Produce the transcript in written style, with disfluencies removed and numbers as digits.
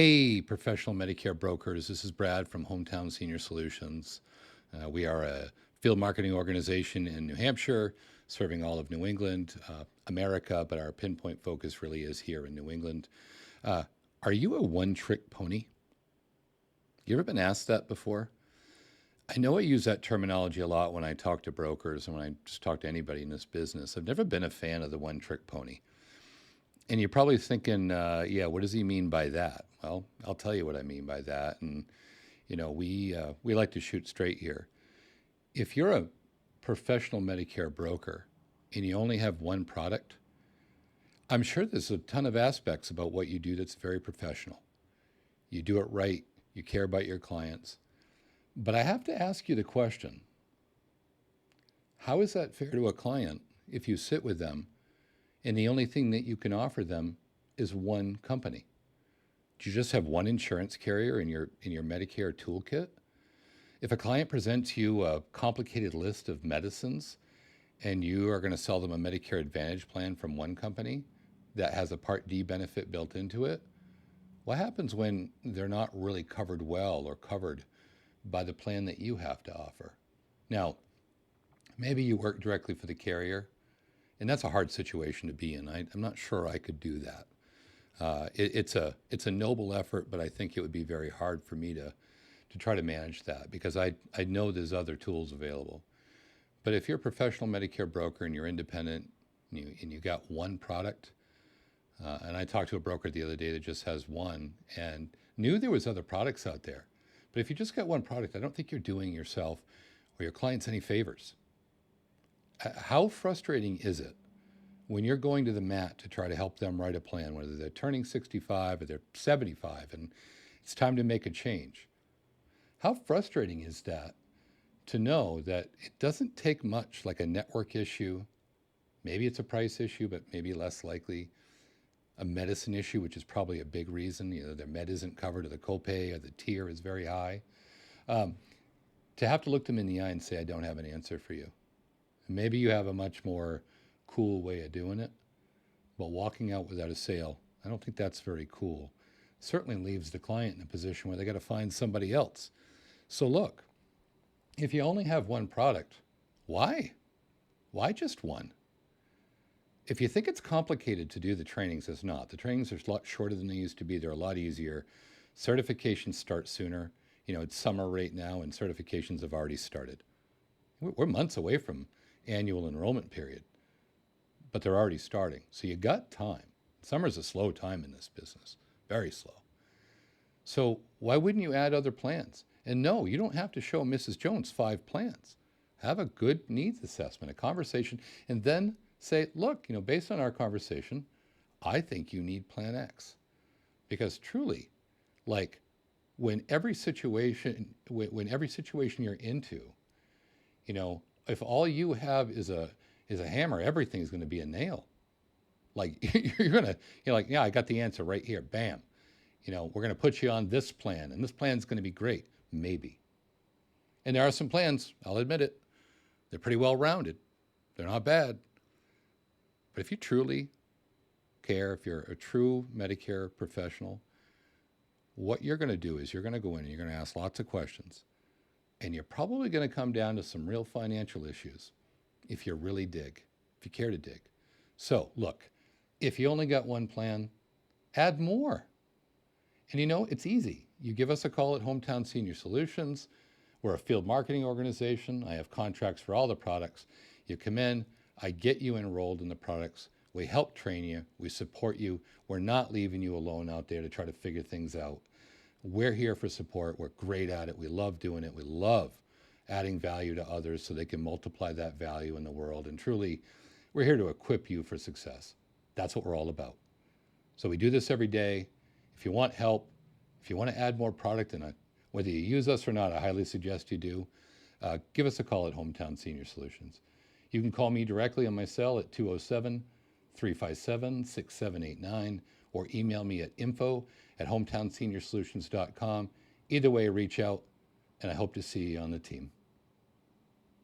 Hey, professional Medicare brokers. This is Brad from Hometown Senior Solutions. We are a field marketing organization in New Hampshire, serving all of New England, America, but our pinpoint focus really is here in New England. Uh, are you a one trick pony? You ever been asked that before? I know I use that terminology a lot when I talk to brokers and when I just talk to anybody in this business. I've never been a fan of the one trick pony. And you're probably thinking, yeah, what does he mean by that? Well, I'll tell you what I mean by that. And we like to shoot straight here. If you're a professional Medicare broker and you only have one product, I'm sure there's a ton of aspects about what you do that's very professional. You do it right. You care about your clients. But I have to ask you the question, how is that fair to a client if you sit with them and the only thing that you can offer them is one company? Do you just have one insurance carrier in your Medicare toolkit? If a client presents you a complicated list of medicines and you are going to sell them a Medicare Advantage plan from one company that has a Part D benefit built into it, what happens when they're not really covered well or covered by the plan that you have to offer? Now, maybe you work directly for the carrier, and that's a hard situation to be in. I'm not sure I could do that. It's a noble effort, but I think it would be very hard for me to try to manage that because I know there's other tools available. But if you're a professional Medicare broker and you're independent and you got one product, and I talked to a broker the other day that just has one and knew there was other products out there. But if you just got one product, I don't think you're doing yourself or your clients any favors. How frustrating is it when you're going to the mat to try to help them write a plan, whether they're turning 65 or they're 75 and it's time to make a change? How frustrating is that to know that it doesn't take much, like a network issue, maybe it's a price issue, but maybe less likely, a medicine issue, which is probably a big reason, their med isn't covered or the copay or the tier is very high, um, to have to look them in the eye and say, I don't have an answer for you. And maybe you have a much more cool way of doing it, but walking out without a sale, I don't think that's very cool. Certainly leaves the client in a position where they got to find somebody else. So look, if you only have one product, why? Why just one? If you think it's complicated to do the trainings, it's not. The trainings are a lot shorter than they used to be. They're a lot easier. Certifications start sooner. It's summer right now and certifications have already started. We're months away from annual enrollment period, but they're already starting. So you got time. Summer's a slow time in this business, very slow. So why wouldn't you add other plans? And no, you don't have to show Mrs. Jones 5 plans. Have a good needs assessment, a conversation, and then say, look, based on our conversation, I think you need plan X. Because truly, like when every situation you're into, if all you have is a hammer, everything's going to be a nail. Like you're like, yeah, I got the answer right here. Bam. We're going to put you on this plan and this plan's going to be great. Maybe. And there are some plans, I'll admit it, they're pretty well rounded. They're not bad. But if you truly care, if you're a true Medicare professional, what you're going to do is you're going to go in and you're going to ask lots of questions. And you're probably going to come down to some real financial issues if you really dig, if you care to dig. So look, if you only got one plan, add more. And it's easy. You give us a call at Hometown Senior Solutions. We're a field marketing organization. I have contracts for all the products. You come in, I get you enrolled in the products. We help train you. We support you. We're not leaving you alone out there to try to figure things out. We're here for support. We're great at it. We love doing it. We love adding value to others so they can multiply that value in the world. And truly, we're here to equip you for success. That's what we're all about. So we do this every day. If you want help, if you want to add more product in it, whether you use us or not, I highly suggest you do. Give us a call at Hometown Senior Solutions. You can call me directly on my cell at 207-357-6789 or email me at info@hometownsenior.solutions.com. Either way, reach out, and I hope to see you on the team.